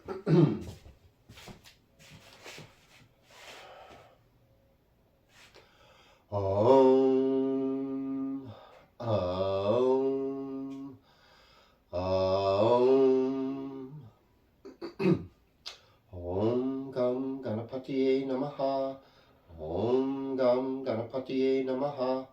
Om, Om, Om. Om Gam Ganapatiye Namaha. Om Gam Ganapatiye Namaha.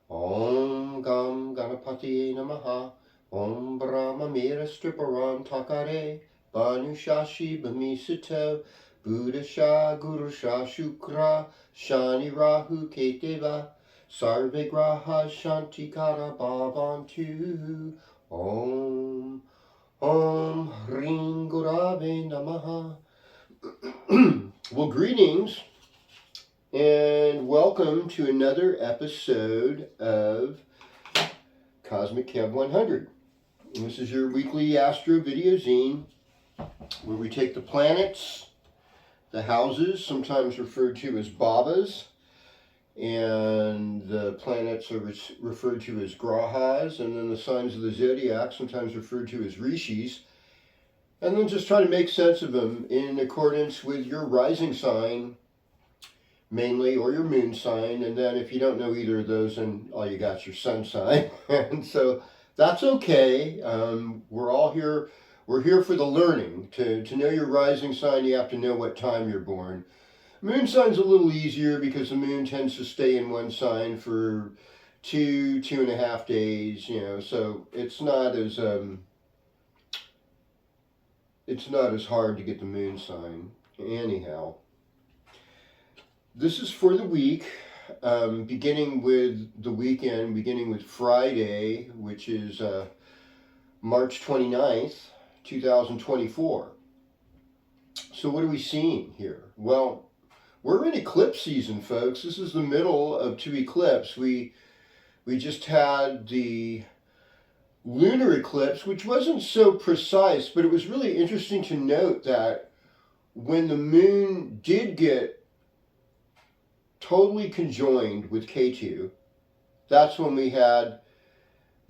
Om Gam Ganapatiye Namaha. Om Brahma Mira Striparam Takare. Banushashi Bamisito. Buddha Sha Guru Sha Shukra. Shani Rahu Keteva. Sarve Graha Shantikara Bhavantu. Om Om Hring Gurave Namaha. Well, greetings and welcome to another episode of Cosmic Kev 100. And this is your weekly astro video zine where we take the planets, the houses, sometimes referred to as babas, and the planets are referred to as grahas, and then the signs of the zodiac, sometimes referred to as rishis, and then just try to make sense of them in accordance with your rising sign, mainly, or your moon sign. And then if you don't know either of those, then all you got is your sun sign. And so that's okay. We're all here. We're here for the learning. To know your rising sign, you have to know what time you're born. Moon sign's a little easier because the moon tends to stay in one sign for 2.5 days, so it's not as hard to get the moon sign. Anyhow, this is for the week, beginning with the weekend, beginning with Friday, which is March 29th, 2024. So what are we seeing here? Well, we're in eclipse season, folks. This is the middle of two eclipses. We just had the lunar eclipse, which wasn't so precise, but it was really interesting to note that when the moon did get totally conjoined with K2, that's when we had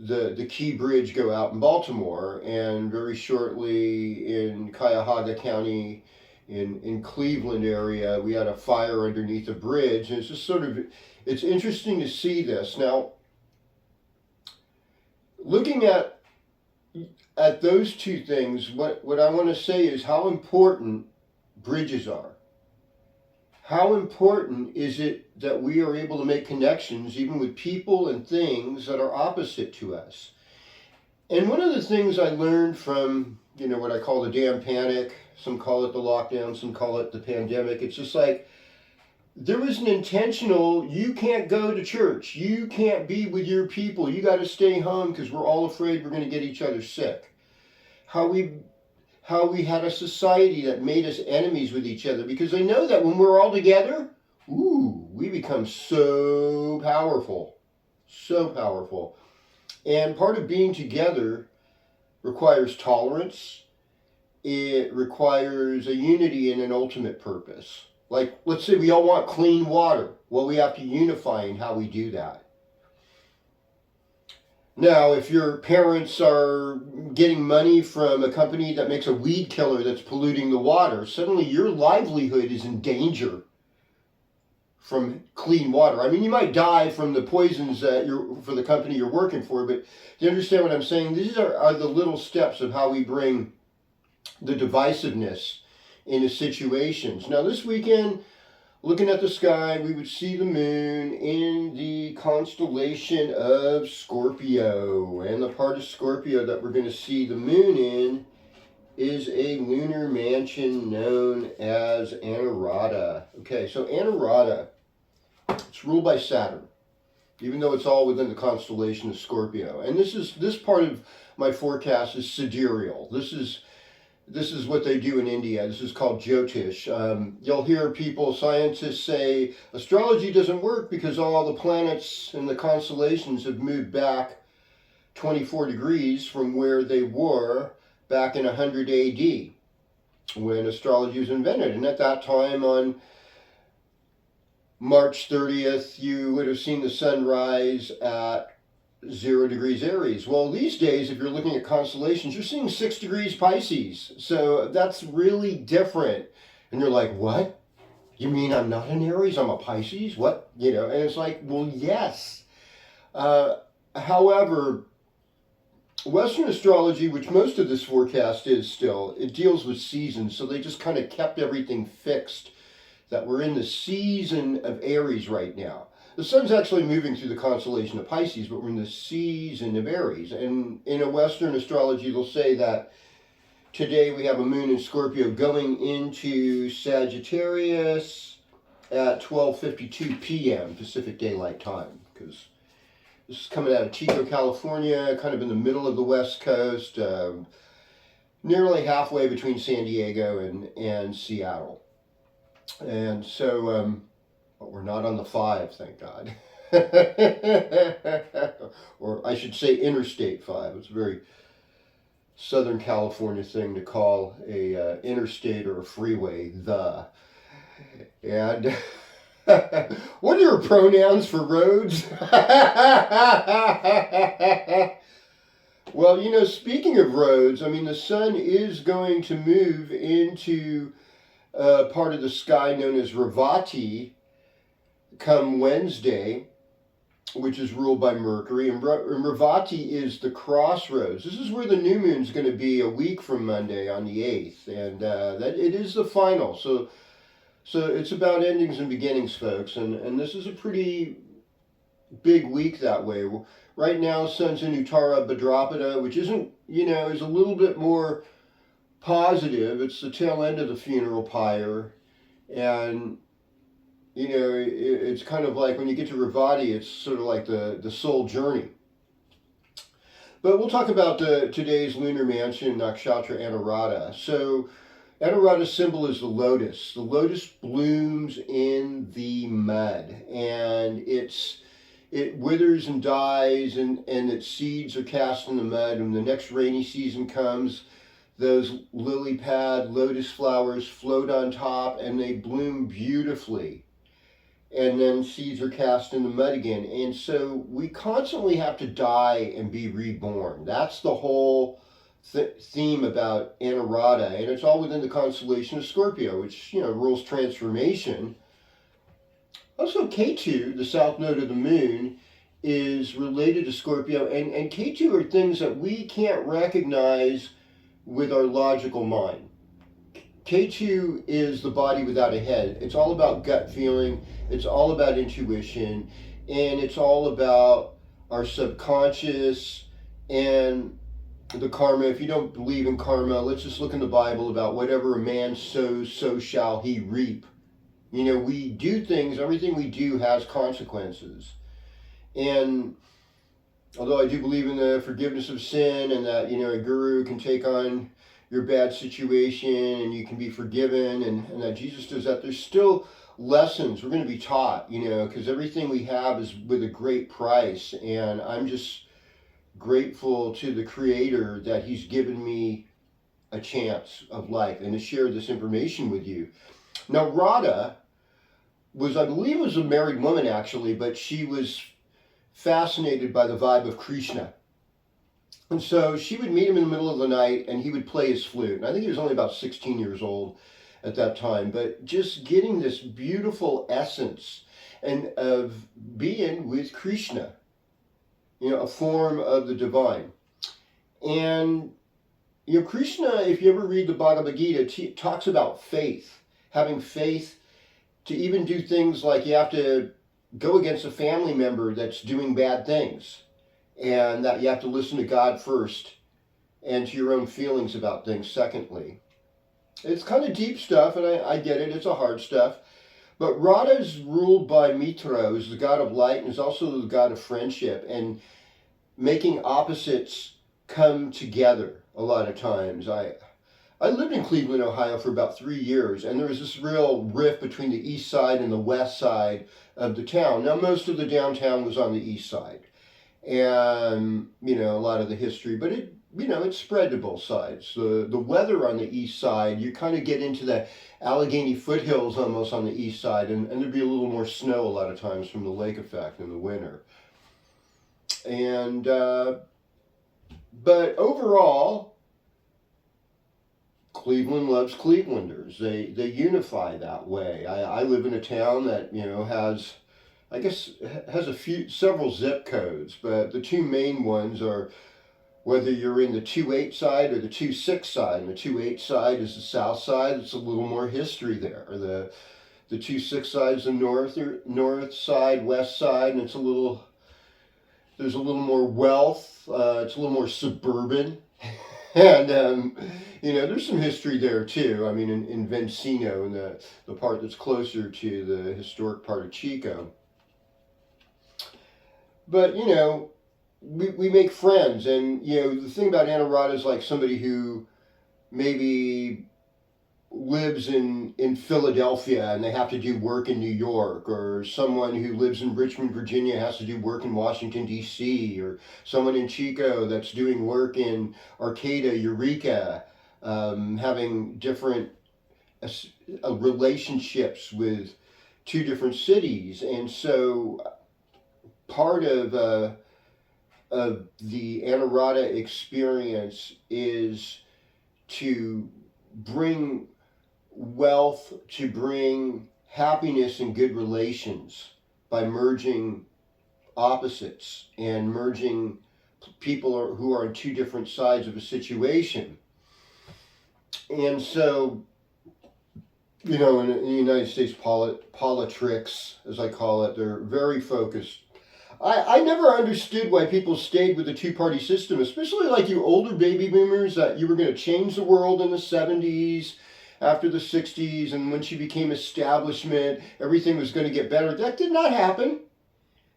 the Key Bridge go out in Baltimore, and very shortly in Cuyahoga County, in Cleveland area, we had a fire underneath a bridge. And it's just it's interesting to see this. Now, looking at those two things, what I want to say is how important bridges are. How important is it that we are able to make connections even with people and things that are opposite to us? And one of the things I learned from, what I call the damn panic, some call it the lockdown, some call it the pandemic, it's just like, there was an intentional, you can't go to church, you can't be with your people, you got to stay home because we're all afraid we're going to get each other sick. How we had a society that made us enemies with each other, because they know that when we're all together, we become so powerful. So powerful. And part of being together requires tolerance. It requires a unity and an ultimate purpose. Like, let's say we all want clean water. Well, we have to unify in how we do that. Now, if your parents are getting money from a company that makes a weed killer that's polluting the water, suddenly your livelihood is in danger from clean water. I mean, you might die from the poisons for the company you're working for, but do you understand what I'm saying? These are the little steps of how we bring the divisiveness into situations. Now, this weekend, looking at the sky, we would see the moon in the constellation of Scorpio. And the part of Scorpio that we're going to see the moon in is a lunar mansion known as Anuradha. Okay, so Anuradha, it's ruled by Saturn, even though it's all within the constellation of Scorpio. And this part of my forecast is sidereal. This is what they do in India. This is called Jyotish. You'll hear scientists say, astrology doesn't work because all the planets and the constellations have moved back 24 degrees from where they were back in 100 AD when astrology was invented. And at that time, on March 30th, you would have seen the sun rise at 0 degrees Aries. Well, these days, if you're looking at constellations, you're seeing 6 degrees Pisces. So that's really different. And you're like, what? You mean I'm not an Aries? I'm a Pisces? What? You know, and it's like, well, yes. However, Western astrology, which most of this forecast is still, it deals with seasons. So they just kind of kept everything fixed, that we're in the season of Aries right now. The sun's actually moving through the constellation of Pisces, but we're in the season of Aries. And in a Western astrology, they'll say that today we have a moon in Scorpio going into Sagittarius at 12:52 p.m. Pacific Daylight Time, because this is coming out of Chico, California, kind of in the middle of the West Coast, nearly halfway between San Diego and Seattle. And so, but we're not on the 5, thank God. Or I should say Interstate 5. It's a very Southern California thing to call a interstate or a freeway the. And what are your pronouns for roads? Well, you know, speaking of roads, I mean, the sun is going to move into part of the sky known as Revati come Wednesday, which is ruled by Mercury. And Revati is the crossroads. This is where the new moon is going to be a week from Monday on the 8th. And that it is the final. So it's about endings and beginnings, folks. And this is a pretty big week that way. Right now, sun's in Uttara Bhadrapada, which isn't, you know, is a little bit more positive. It's the tail end of the funeral pyre. And, you know, it's kind of like when you get to Revati, it's sort of like the soul journey. But we'll talk about today's lunar mansion, Nakshatra Anurata. So Anurata's symbol is the lotus. The lotus blooms in the mud, and it withers and dies, and its seeds are cast in the mud. When the next rainy season comes, those lily pad lotus flowers float on top, and they bloom beautifully. And then seeds are cast in the mud again. And so we constantly have to die and be reborn. That's the whole theme about Anurata. And it's all within the constellation of Scorpio, which, you know, rules transformation. Also, K2, the south node of the moon, is related to Scorpio. And K2 are things that we can't recognize with our logical mind. K2 is the body without a head. It's all about gut feeling. It's all about intuition. And it's all about our subconscious and the karma. If you don't believe in karma, let's just look in the Bible about whatever a man sows, so shall he reap. You know, we do things, everything we do has consequences. And although I do believe in the forgiveness of sin and that, you know, a guru can take on your bad situation and you can be forgiven and that Jesus does that, there's still lessons we're going to be taught, you know, because everything we have is with a great price. And I'm just grateful to the Creator that He's given me a chance of life and to share this information with you. Now, Radha was, I believe, was a married woman actually, but she was fascinated by the vibe of Krishna. And so she would meet him in the middle of the night and he would play his flute. And I think he was only about 16 years old at that time, but just getting this beautiful essence and of being with Krishna, you know, a form of the divine. And, you know, Krishna, if you ever read the Bhagavad Gita, talks about faith, having faith to even do things like you have to go against a family member that's doing bad things. And that you have to listen to God first and to your own feelings about things secondly. It's kind of deep stuff, and I get it, it's a hard stuff. But Radha is ruled by Mitra, who's the god of light, and is also the god of friendship, and making opposites come together a lot of times. I lived in Cleveland, Ohio for about 3 years, and there was this real rift between the east side and the west side of the town. Now, most of the downtown was on the east side. And, you know, a lot of the history, but it, you know, it's spread to both sides. The weather on the east side, you kind of get into the Allegheny foothills almost on the east side, and there'd be a little more snow a lot of times from the lake effect in the winter. And but overall, Cleveland loves Clevelanders. They unify that way. I live in a town that has, I guess, has several zip codes, but the two main ones are whether you're in the 2-8 side or the 2-6 side. And the 2-8 side is the south side. It's a little more history there. The 2-6 side is the north side, west side, and there's a little more wealth. It's a little more suburban. And there's some history there too. I mean, in Vencino, in the part that's closer to the historic part of Chico. But we make friends, and the thing about Anarata is like somebody who maybe lives in Philadelphia and they have to do work in New York, or someone who lives in Richmond, Virginia has to do work in Washington, D.C., or someone in Chico that's doing work in Arcata, Eureka, having different relationships with two different cities. And so part of the Anarata experience is to bring wealth, to bring happiness and good relations by merging opposites and merging people who are on two different sides of a situation. And so, in the United States politics, as I call it, they're very focused. I never understood why people stayed with the two-party system, especially like you older baby boomers, that you were going to change the world in the 70s, after the 60s, and when she became establishment, everything was going to get better. That did not happen.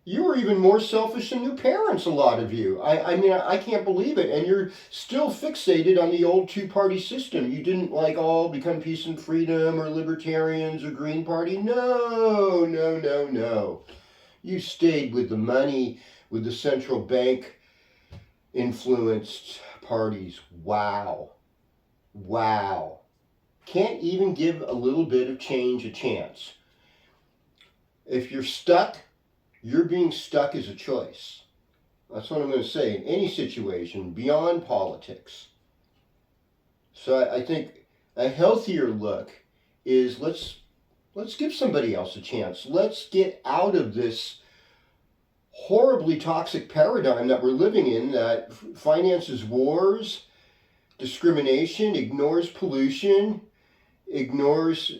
You were even more selfish than your parents, a lot of you. I mean, I can't believe it. And you're still fixated on the old two-party system. You didn't all become peace and freedom or libertarians or Green Party. No, no, no, no. You stayed with the money, with the central bank influenced parties. Wow. Wow. Can't even give a little bit of change a chance. If you're stuck, you're being stuck as a choice. That's what I'm going to say in any situation beyond politics. So I think a healthier look is let's give somebody else a chance. Let's get out of this horribly toxic paradigm that we're living in that finances wars, discrimination, ignores pollution, ignores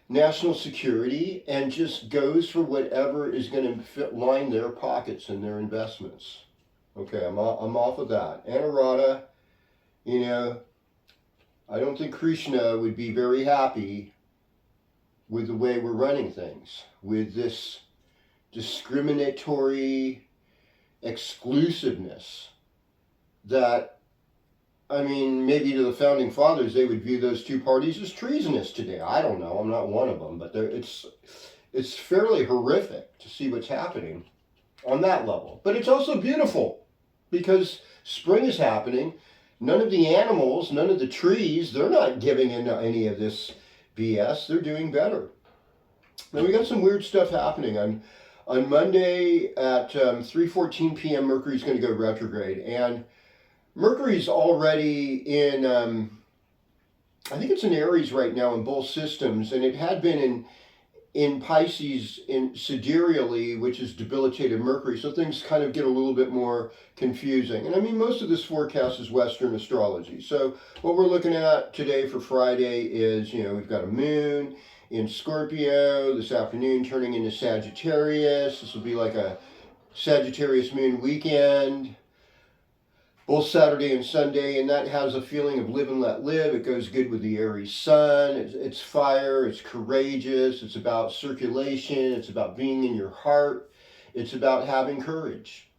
national security, and just goes for whatever is going to line their pockets and their investments. Okay, I'm off of that. Anarata, I don't think Krishna would be very happy with the way we're running things, with this discriminatory exclusiveness that, I mean, maybe to the founding fathers, they would view those two parties as treasonous today. I don't know. I'm not one of them, but it's fairly horrific to see what's happening on that level. But it's also beautiful because spring is happening. None of the animals, none of the trees, they're not giving into any of this BS. They're doing better. Now we got some weird stuff happening. On Monday at 3:14 p.m., Mercury's going to go retrograde, and Mercury's already in, I think it's in Aries right now in both systems, and it had been in Pisces sidereally, which is debilitated Mercury, so things kind of get a little bit more confusing. And I mean, most of this forecast is Western astrology. So what we're looking at today for Friday is, we've got a moon in Scorpio this afternoon turning into Sagittarius. This will be like a Sagittarius moon weekend, both Saturday and Sunday, and that has a feeling of live and let live. It goes good with the Aries sun. It's fire, it's courageous, it's about circulation, it's about being in your heart, it's about having courage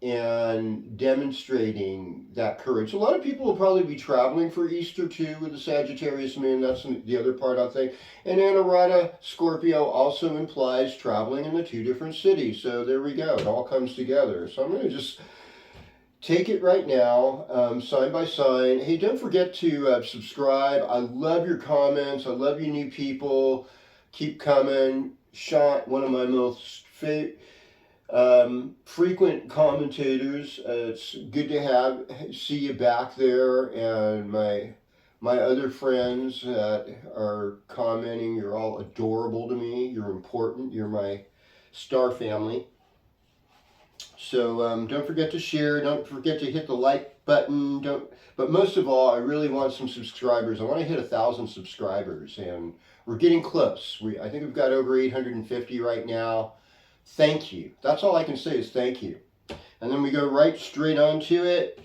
and demonstrating that courage. A lot of people will probably be traveling for Easter too with the Sagittarius moon. That's the other part, I think. And Anarata Scorpio also implies traveling in the two different cities. So there we go. It all comes together. So I'm going to just take it right now, sign by sign. Hey, don't forget to subscribe. I love your comments. I love you new people. Keep coming. Sean, one of my most frequent commentators. It's good to see you back there, and my other friends that are commenting. You're all adorable to me. You're important. You're my star family. So don't forget to share. Don't forget to hit the like button. But most of all, I really want some subscribers. I want to hit 1,000 subscribers, and we're getting close. I think we've got over 850 right now. Thank you. That's all I can say is thank you. And then we go right straight on to it.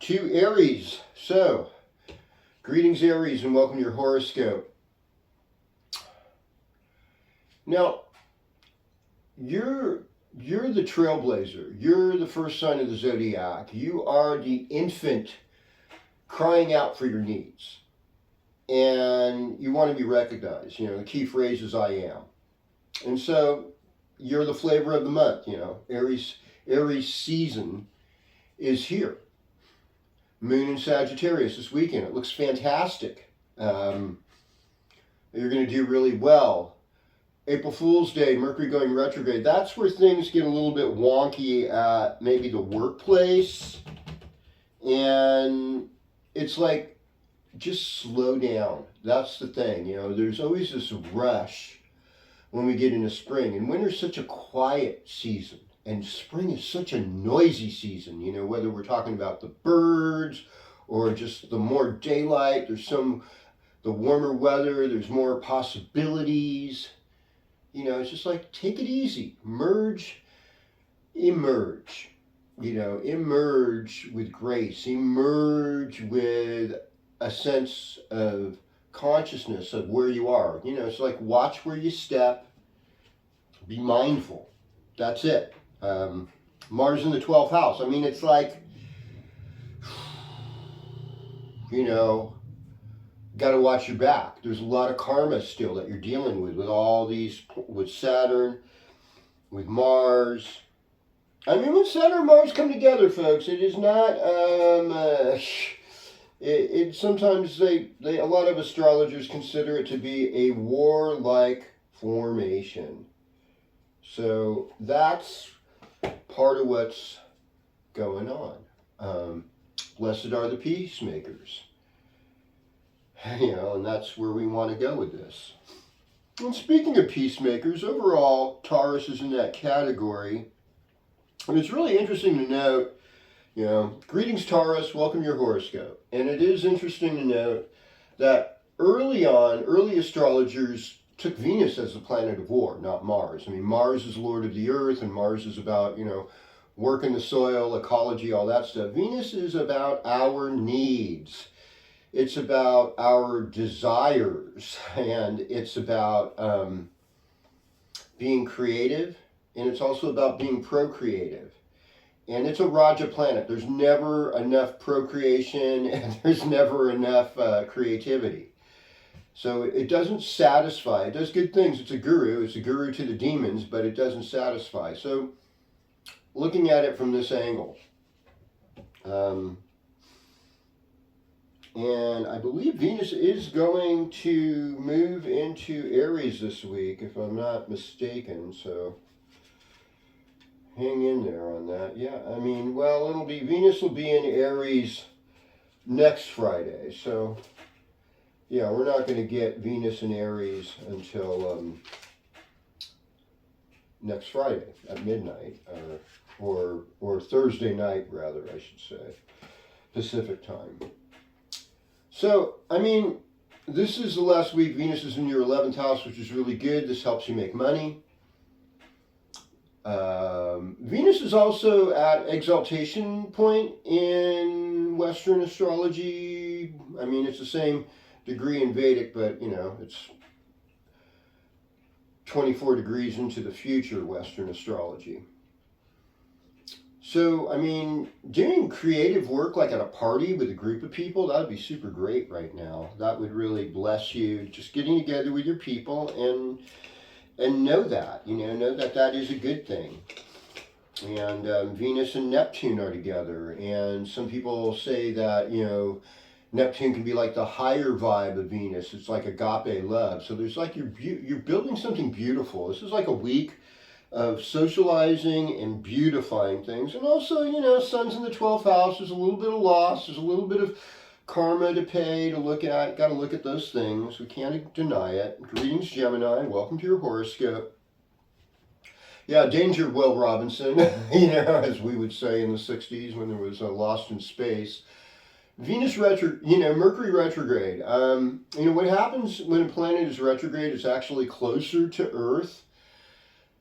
To Aries. So, greetings Aries, and welcome to your horoscope. Now, you're the trailblazer. You're the first sign of the zodiac. You are the infant crying out for your needs. And you want to be recognized. You know, the key phrase is I am. And so you're the flavor of the month, you know. Aries season is here. Moon in Sagittarius this weekend. It looks fantastic. You're going to do really well. April Fool's Day, Mercury going retrograde. That's where things get a little bit wonky at maybe the workplace. And it's like, just slow down. That's the thing. You know, there's always this rush when we get into spring. And winter's such a quiet season. And spring is such a noisy season. You know, whether we're talking about the birds or just the more daylight, the warmer weather, there's more possibilities. You know, it's just like, take it easy. Emerge. You know, emerge with grace. Emerge with a sense of consciousness of where you are. You know, it's like, watch where you step. Be mindful. That's it. Mars in the 12th house. I mean, it's like, you know, got to watch your back. There's a lot of karma still that you're dealing with all these, with Saturn, with Mars. I mean, when Saturn and Mars come together, folks, it is not, sometimes a lot of astrologers consider it to be a warlike formation. So that's part of what's going on. Blessed are the peacemakers. You know, and that's where we want to go with this. And speaking of peacemakers, overall, Taurus is in that category. And it's really interesting to note, you know, greetings Taurus, welcome to your horoscope. And it is interesting to note that early astrologers took Venus as the planet of war, not Mars. I mean, Mars is lord of the earth, and Mars is about, you know, working the soil, ecology, all that stuff. Venus is about our needs. It's about our desires, and it's about being creative, and it's also about being procreative. And it's a Raja planet. There's never enough procreation, and there's never enough creativity. So it doesn't satisfy. It does good things. It's a guru. It's a guru to the demons, but it doesn't satisfy. So looking at it from this angle, and I believe Venus is going to move into Aries this week, if I'm not mistaken. So hang in there on that. Yeah, I mean, well, Venus will be in Aries next Friday. So yeah, we're not going to get Venus in Aries until next Friday at midnight, or Thursday night, rather, I should say, Pacific time. So, I mean, this is the last week. Venus is in your 11th house, which is really good. This helps you make money. Venus is also at exaltation point in Western astrology. I mean, it's the same degree in Vedic, but, you know, it's 24 degrees into the future Western astrology. So, I mean, doing creative work like at a party with a group of people, that would be super great right now. That would really bless you. Just getting together with your people and know that, you know that that is a good thing. And Venus and Neptune are together. And some people say that, you know, Neptune can be like the higher vibe of Venus. It's like agape love. So there's like, you're building something beautiful. This is like a week of socializing and beautifying things. And also, you know, Sun's in the 12th house. There's a little bit of loss. There's a little bit of karma to pay, to look at. Got to look at those things. We can't deny it. Greetings, Gemini. Welcome to your horoscope. Yeah, danger, Will Robinson, you know, as we would say in the 60s when there was a Lost in Space. Venus Mercury retrograde. You know, what happens when a planet is retrograde is actually closer to Earth.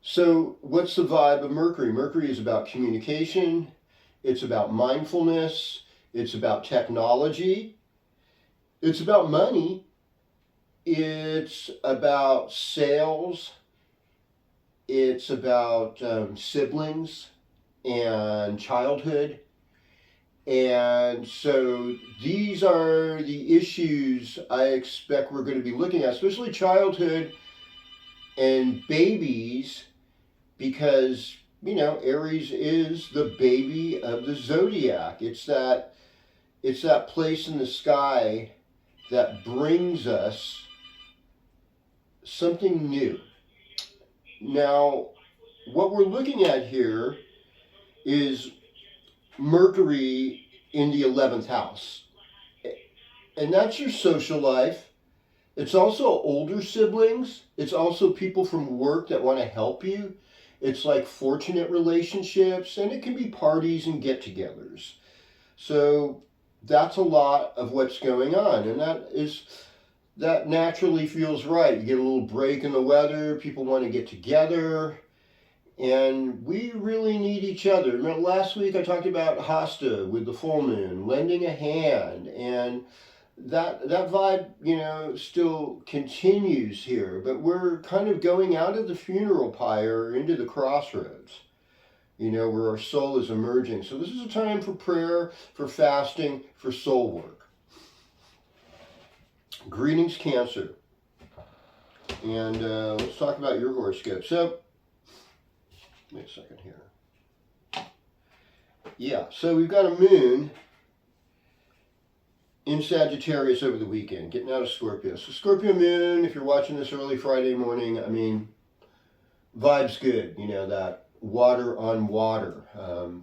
So what's the vibe of Mercury? Mercury is about communication. It's about mindfulness. It's about technology. It's about money. It's about sales. It's about siblings and childhood. And so these are the issues I expect we're going to be looking at, especially childhood and babies, because, you know, Aries is the baby of the zodiac. It's that place in the sky that brings us something new. Now, what we're looking at here is Mercury in the 11th house. And that's your social life. It's also older siblings. It's also people from work that want to help you. It's like fortunate relationships, and it can be parties and get-togethers. So that's a lot of what's going on, and that naturally feels right. You get a little break in the weather, people want to get together, and we really need each other. Remember last week I talked about Hasta with the full moon, lending a hand, and that vibe, you know, still continues here, but we're kind of going out of the funeral pyre into the crossroads, you know, where our soul is emerging. So this is a time for prayer, for fasting, for soul work. Greetings, Cancer. And let's talk about your horoscope. So, wait a second here. Yeah, so we've got a moon in Sagittarius over the weekend, getting out of Scorpio. So Scorpio moon, if you're watching this early Friday morning, I mean, vibe's good, you know, that water on water.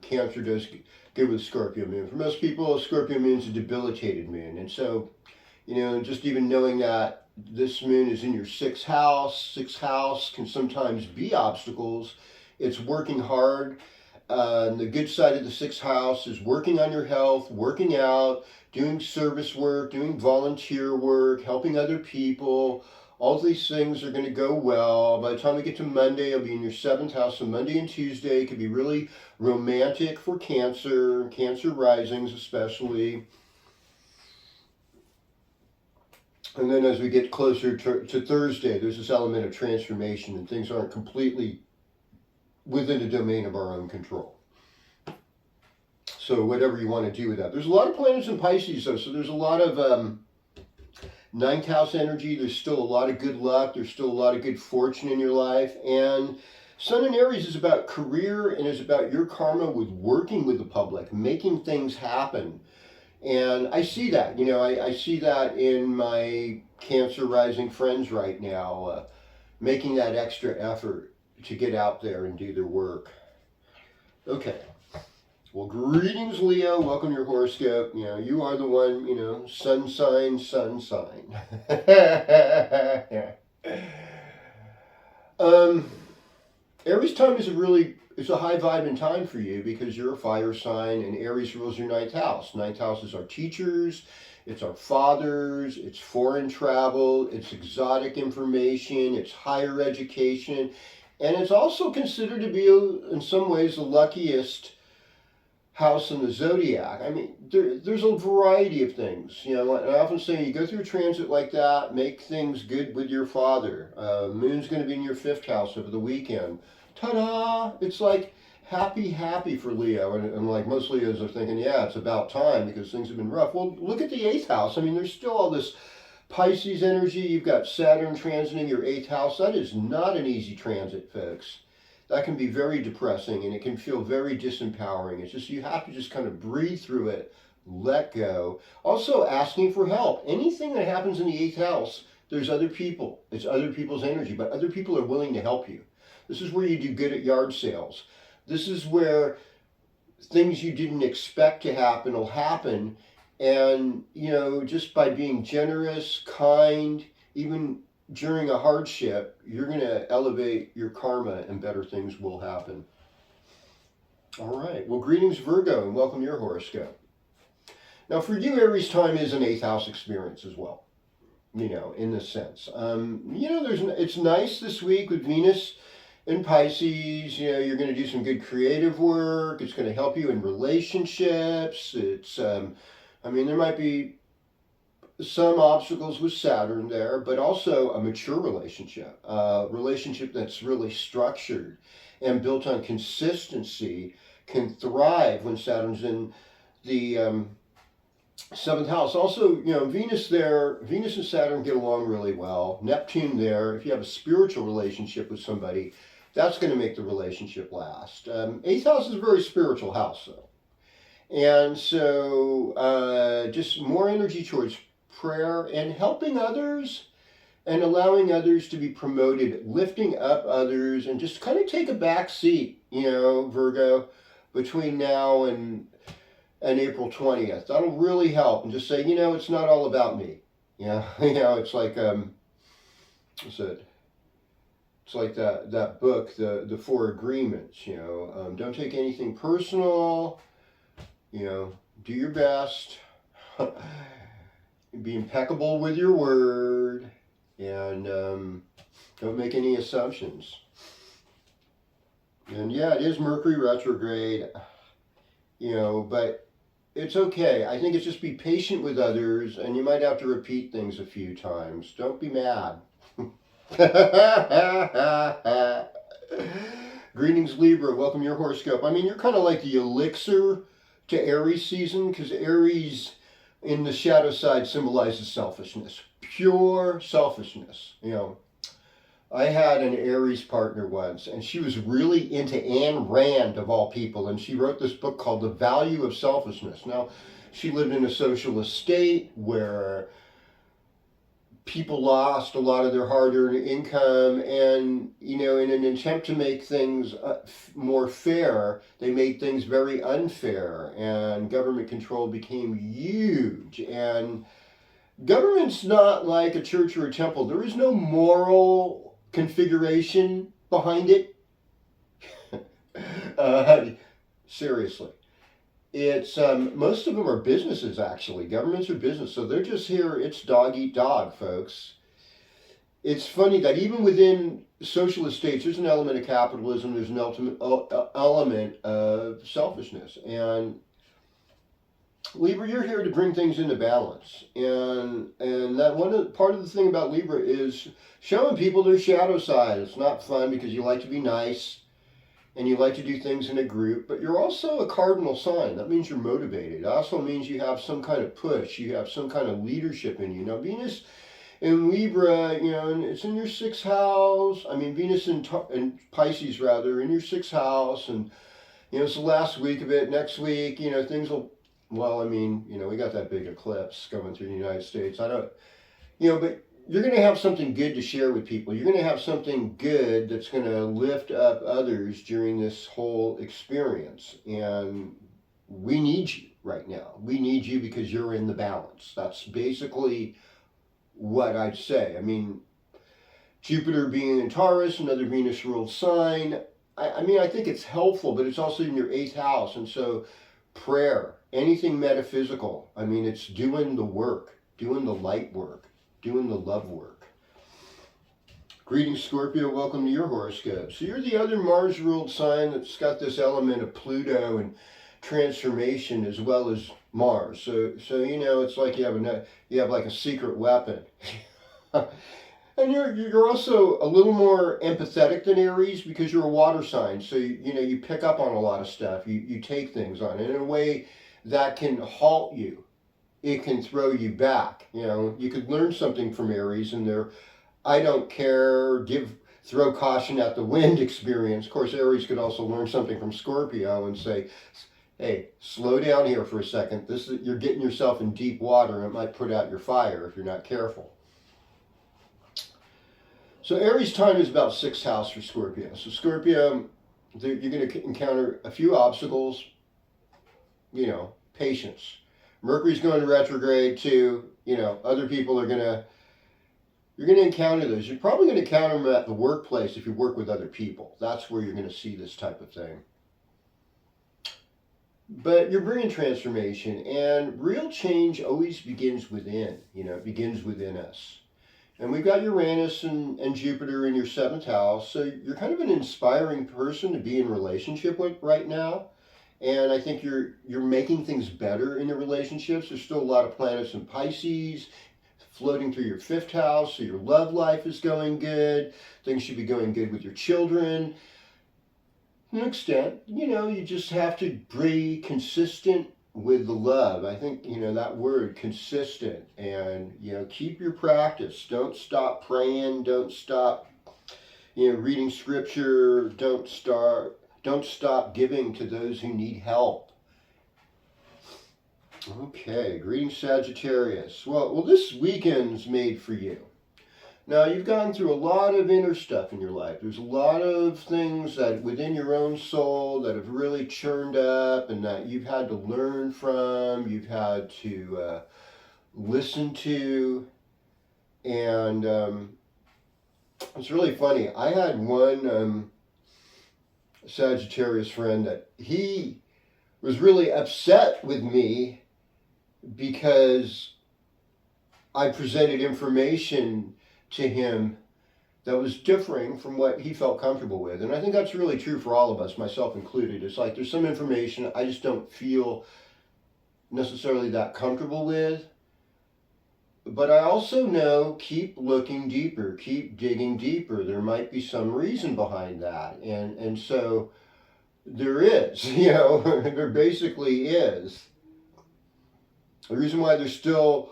Cancer does good with Scorpio moon. For most people, Scorpio moon's a debilitated moon. And so, you know, just even knowing that this moon is in your sixth house can sometimes be obstacles. It's working hard. The good side of the sixth house is working on your health, working out, doing service work, doing volunteer work, helping other people. All these things are going to go well. By the time we get to Monday, it'll be in your seventh house. So Monday and Tuesday could be really romantic for Cancer risings especially. And then as we get closer to Thursday, there's this element of transformation, and things aren't completely within the domain of our own control. So whatever you want to do with that. There's a lot of planets in Pisces though, so there's a lot of ninth house energy. There's still a lot of good luck. There's still a lot of good fortune in your life. And Sun in Aries is about career and is about your karma with working with the public, making things happen. And I see that, you know, I see that in my Cancer rising friends right now, making that extra effort to get out there and do their work. Okay. Well, greetings, Leo. Welcome to your horoscope. You know, you are the one, you know, sun sign. Yeah. Aries time is it's a high vibe in time for you because you're a fire sign and Aries rules your ninth house. Ninth house is our teachers, it's our fathers, it's foreign travel, it's exotic information, it's higher education, and it's also considered to be, in some ways, the luckiest house in the zodiac. I mean, there's a variety of things. You know, I often say you go through a transit like that, make things good with your father. Moon's going to be in your fifth house over the weekend. Ta-da! It's like happy for Leo. And like most Leos are thinking, yeah, it's about time because things have been rough. Well, look at the eighth house. I mean, there's still all this Pisces energy. You've got Saturn transiting your eighth house. That is not an easy transit, folks. That can be very depressing and it can feel very disempowering. It's just, you have to just kind of breathe through it, let go. Also asking for help. Anything that happens in the eighth house, there's other people. It's other people's energy, but other people are willing to help you. This is where you do good at yard sales. This is where things you didn't expect to happen will happen. And, just by being generous, kind, even during a hardship, you're going to elevate your karma and better things will happen. All right. Well, greetings, Virgo, and welcome to your horoscope. Now, for you, Aries time is an 8th house experience as well, in this sense. It's nice this week with Venus in Pisces. You're going to do some good creative work. It's going to help you in relationships. There might be some obstacles with Saturn there, but also a mature relationship, a relationship that's really structured and built on consistency can thrive when Saturn's in the 7th house. Also, Venus there, Venus and Saturn get along really well. Neptune there, if you have a spiritual relationship with somebody, that's going to make the relationship last. 8th house is a very spiritual house, though. And so just more energy towards prayer and helping others and allowing others to be promoted, lifting up others, and just kind of take a back seat, Virgo, between now and April 20th. That'll really help. And just say, it's not all about me. It's like, what's it? It's like that book, the Four Agreements, don't take anything personal, do your best, be impeccable with your word, and don't make any assumptions. And yeah, it is Mercury retrograde, but it's okay. I think it's just be patient with others, and you might have to repeat things a few times. Don't be mad. Greetings, Libra. Welcome to your horoscope. You're kind of like the elixir to Aries season, because Aries in the shadow side symbolizes selfishness, pure selfishness. I had an Aries partner once, and she was really into Ayn Rand, of all people, and she wrote this book called The Value of Selfishness. Now, she lived in a socialist state where people lost a lot of their hard-earned income, and in an attempt to make things more fair, they made things very unfair, and government control became huge. And government's not like a church or a temple. There is no moral configuration behind it. Seriously. It's most of them are businesses, actually. Governments are business, so they're just here. It's dog eat dog, folks. It's funny that even within socialist states, there's an element of capitalism. There's an ultimate element of selfishness. And Libra, you're here to bring things into balance, and that part of the thing about Libra is showing people their shadow side. It's not fun because you like to be nice and you like to do things in a group, but you're also a cardinal sign. That means you're motivated. It also means you have some kind of push. You have some kind of leadership in you. Now, Venus in Libra, and it's in your 6th house. Venus in Pisces, rather, in your 6th house, and it's the last week of it. Next week, things will. Well, we got that big eclipse coming through the United States. But you're going to have something good to share with people. You're going to have something good that's going to lift up others during this whole experience. And we need you right now. We need you because you're in the balance. That's basically what I'd say. Jupiter being in Taurus, another Venus-ruled sign. I think it's helpful, but it's also in your 8th house. And so prayer, anything metaphysical, it's doing the work, doing the light work, doing the love work. Greetings, Scorpio. Welcome to your horoscope. So you're the other Mars-ruled sign that's got this element of Pluto and transformation as well as Mars. So it's like you have like a secret weapon. And you're also a little more empathetic than Aries because you're a water sign. So you pick up on a lot of stuff. You take things on, and in a way that can halt you. It can throw you back. You could learn something from Aries and their I don't care, throw caution at the wind experience. Of course, Aries could also learn something from Scorpio and say, hey, slow down here for a second. You're getting yourself in deep water, and it might put out your fire if you're not careful. So Aries time is about 6th house for Scorpio. So Scorpio, you're going to encounter a few obstacles, patience. Mercury's going retrograde too. Other people are you're going to encounter those. You're probably going to encounter them at the workplace if you work with other people. That's where you're going to see this type of thing. But you're bringing transformation, and real change always begins within. It begins within us. And we've got Uranus and Jupiter in your 7th house, so you're kind of an inspiring person to be in relationship with right now. And I think you're making things better in the relationships. There's still a lot of planets in Pisces floating through your 5th house, so your love life is going good. Things should be going good with your children. To an extent, you just have to be consistent with the love. I think, that word, consistent, and, keep your practice. Don't stop praying. Don't stop, reading scripture. Don't stop giving to those who need help. Okay, greetings Sagittarius. Well, this weekend's made for you. Now, you've gone through a lot of inner stuff in your life. There's a lot of things that within your own soul that have really churned up and that you've had to learn from, you've had to listen to. And it's really funny. I had one Sagittarius friend that he was really upset with me because I presented information to him that was differing from what he felt comfortable with. And I think that's really true for all of us, myself included. It's like there's some information I just don't feel necessarily that comfortable with. But I also know, keep looking deeper, keep digging deeper. There might be some reason behind that. And so there is, there basically is. The reason why there's still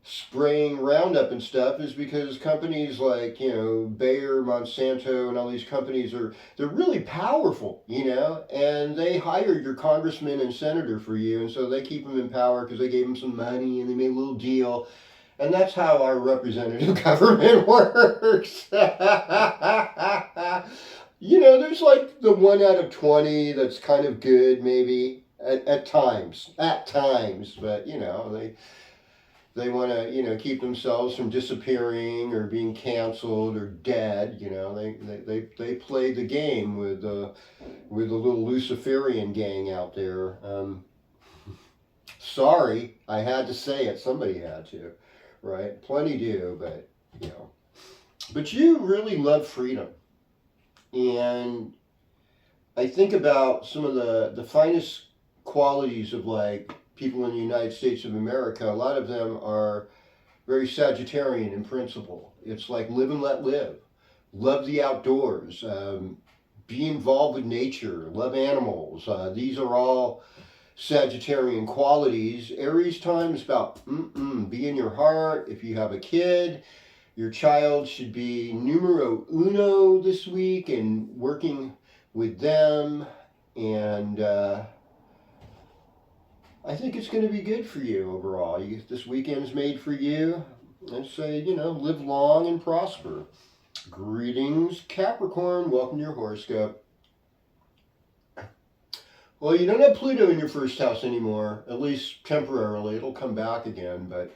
spraying Roundup and stuff is because companies like, Bayer, Monsanto, and all these companies they're really powerful, and they hire your congressman and senator for you, and so they keep them in power because they gave them some money and they made a little deal. And that's how our representative government works. There's like the 1 out of 20 that's kind of good, maybe, at times, but, they want to, keep themselves from disappearing or being canceled or dead. They play the game with the little Luciferian gang out there. Sorry, I had to say it. Somebody had to, right? Plenty do, but But you really love freedom, and I think about some of the finest qualities of like people in the United States of America. A lot of them are very Sagittarian in principle. It's like live and let live. Love the outdoors. Be involved with nature. Love animals. These are all Sagittarian qualities. Aries time is about be in your heart. If you have a kid, your child should be numero uno this week and working with them. And I think it's going to be good for you overall. This weekend's made for you. And say, live long and prosper. Greetings, Capricorn. Welcome to your horoscope. Well, you don't have Pluto in your 1st house anymore, at least temporarily. It'll come back again, but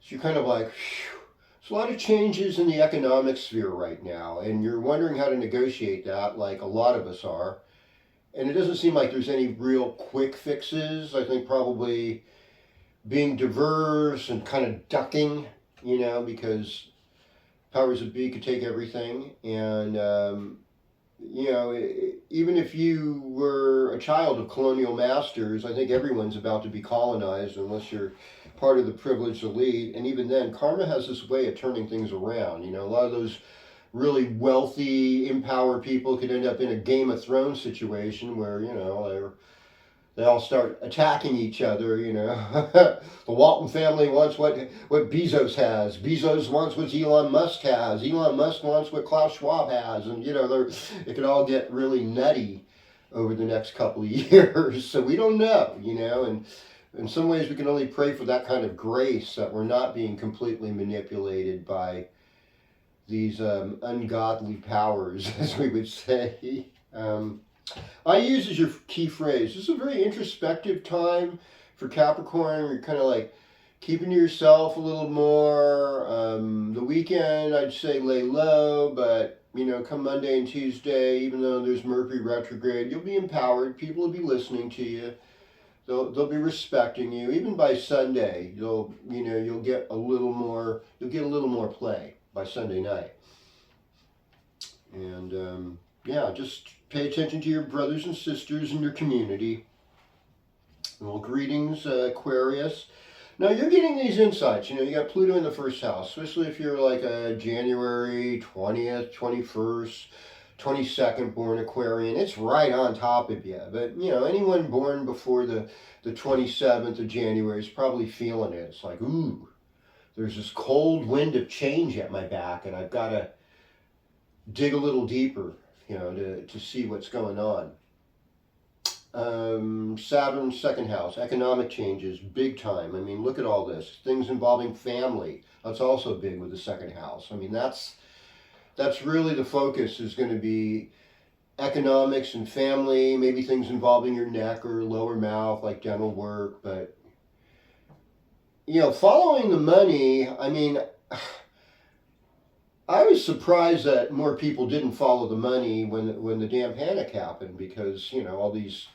so you're kind of like, whew. There's a lot of changes in the economic sphere right now, and you're wondering how to negotiate that, like a lot of us are. And it doesn't seem like there's any real quick fixes. I think probably being diverse and kind of ducking, because powers that be could take everything. And, even if you were a child of colonial masters, I think everyone's about to be colonized unless you're part of the privileged elite. And even then, karma has this way of turning things around. A lot of those really wealthy, empowered people could end up in a Game of Thrones situation where, they all start attacking each other, The Walton family wants what Bezos has. Bezos wants what Elon Musk has. Elon Musk wants what Klaus Schwab has. And, it could all get really nutty over the next couple of years. So we don't know, and in some ways we can only pray for that kind of grace, that we're not being completely manipulated by these ungodly powers, as we would say. I use as your key phrase. This is a very introspective time for Capricorn. You're kind of like keeping to yourself a little more. The weekend, I'd say lay low, but come Monday and Tuesday, even though there's Mercury retrograde, you'll be empowered. People will be listening to you. They'll be respecting you. Even by Sunday, you'll get a little more play by Sunday night. And yeah, just pay attention to your brothers and sisters in your community. Well, greetings, Aquarius. Now you're getting these insights. You got Pluto in the first house, especially if you're like a January 20th, 21st, 22nd born Aquarian. It's right on top of you. But anyone born before the 27th of January is probably feeling it. It's like, ooh, there's this cold wind of change at my back, and I've got to dig a little deeper, to see what's going on. Saturn, second house, economic changes, big time. I mean, look at all this. Things involving family. That's also big with the second house. I mean, that's really the focus is going to be economics and family, maybe things involving your neck or lower mouth, like dental work. But, following the money, I mean, I was surprised that more people didn't follow the money when the damn panic happened, because, all these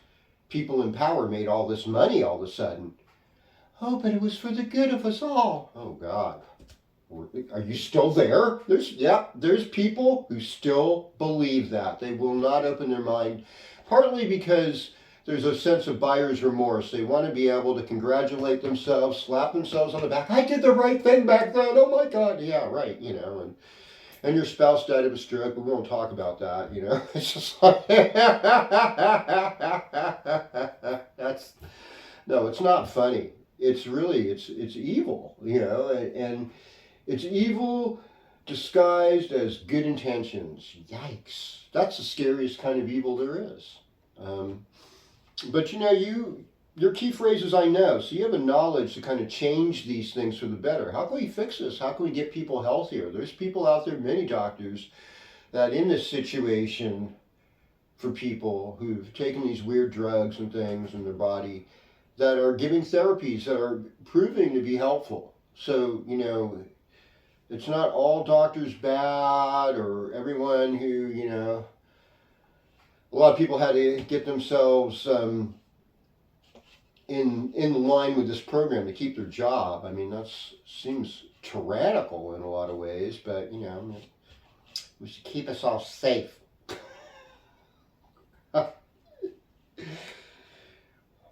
people in power made all this money all of a sudden. Oh, but it was for the good of us all. Oh, God. Are you still there? There's people who still believe that. They will not open their mind, partly because there's a sense of buyer's remorse. They want to be able to congratulate themselves, slap themselves on the back. I did the right thing back then. Oh, my God. Yeah, right. And your spouse died of a stroke, but we won't talk about that, It's just like, no, it's not funny. It's really, it's evil, and it's evil disguised as good intentions. Yikes. That's the scariest kind of evil there is. But your key phrases I know, so you have a knowledge to kind of change these things for the better. How can we fix this? How can we get people healthier? There's people out there, many doctors, that in this situation for people who've taken these weird drugs and things in their body that are giving therapies that are proving to be helpful. So, it's not all doctors bad, or everyone who, a lot of people had to get themselves in line with this program to keep their job. I mean, that seems tyrannical in a lot of ways, but we should keep us all safe.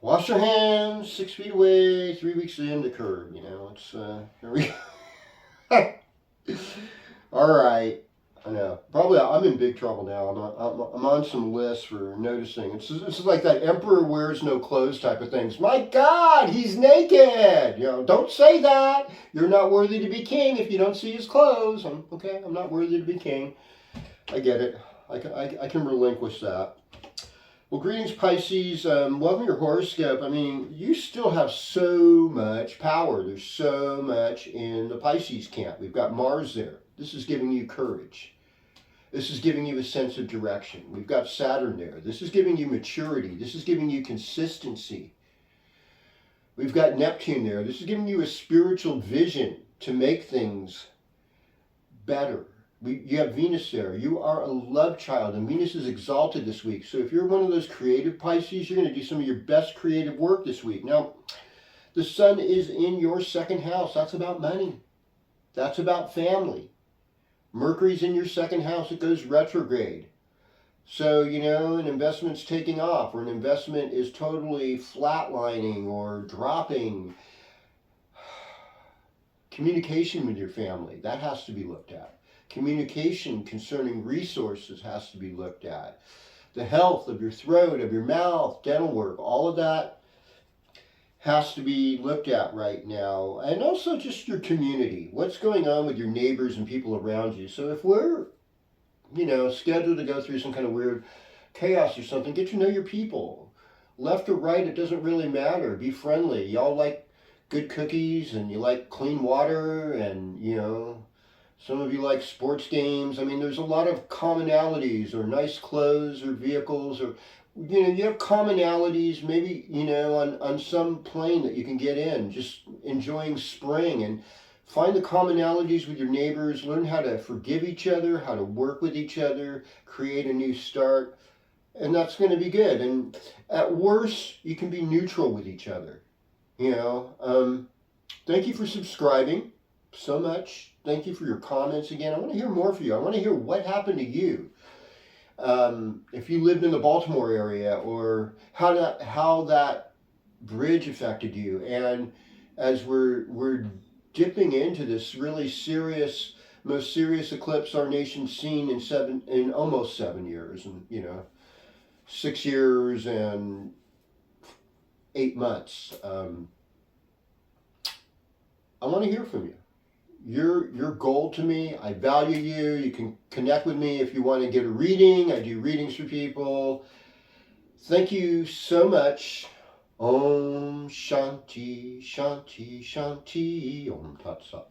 Wash your hands, 6 feet away, 3 weeks in the curb. It's here we go. All right. I know. Probably I'm in big trouble now. I'm on some lists for noticing. It's like that emperor wears no clothes type of things. My God, he's naked. Don't say that. You're not worthy to be king if you don't see his clothes. I'm not worthy to be king. I get it. I can relinquish that. Well, greetings, Pisces. Welcome to your horoscope. I mean, you still have so much power. There's so much in the Pisces camp. We've got Mars there. This is giving you courage. This is giving you a sense of direction. We've got Saturn there. This is giving you maturity. This is giving you consistency. We've got Neptune there. This is giving you a spiritual vision to make things better. You have Venus there. You are a love child, and Venus is exalted this week. So if you're one of those creative Pisces, you're going to do some of your best creative work this week. Now, the sun is in your second house. That's about money. That's about family. Mercury's in your second house. It goes retrograde. So, an investment's taking off, or an investment is totally flatlining or dropping. Communication with your family, that has to be looked at. Communication concerning resources has to be looked at. The health of your throat, of your mouth, dental work, all of that has to be looked at right now. And also just your community. What's going on with your neighbors and people around you. So if we're, scheduled to go through some kind of weird chaos or something, get to know your people. Left or right, it doesn't really matter. Be friendly. Y'all like good cookies, and you like clean water, and, Some of you like sports games. I mean, there's a lot of commonalities, or nice clothes, or vehicles, or you have commonalities, maybe, on some plane that you can get in, just enjoying spring, and find the commonalities with your neighbors, learn how to forgive each other, how to work with each other, create a new start, and that's going to be good. And at worst, you can be neutral with each other. Thank you for subscribing so much. Thank you for your comments again. I want to hear more from you. I want to hear what happened to you. If you lived in the Baltimore area, or how that bridge affected you. And as we're dipping into this really serious, most serious eclipse our nation's seen in almost 7 years, and 6 years and 8 months. I want to hear from you. You're gold to me. I value you. You can connect with me if you want to get a reading. I do readings for people. Thank you so much. Om Shanti Shanti Shanti Om Tat Sat.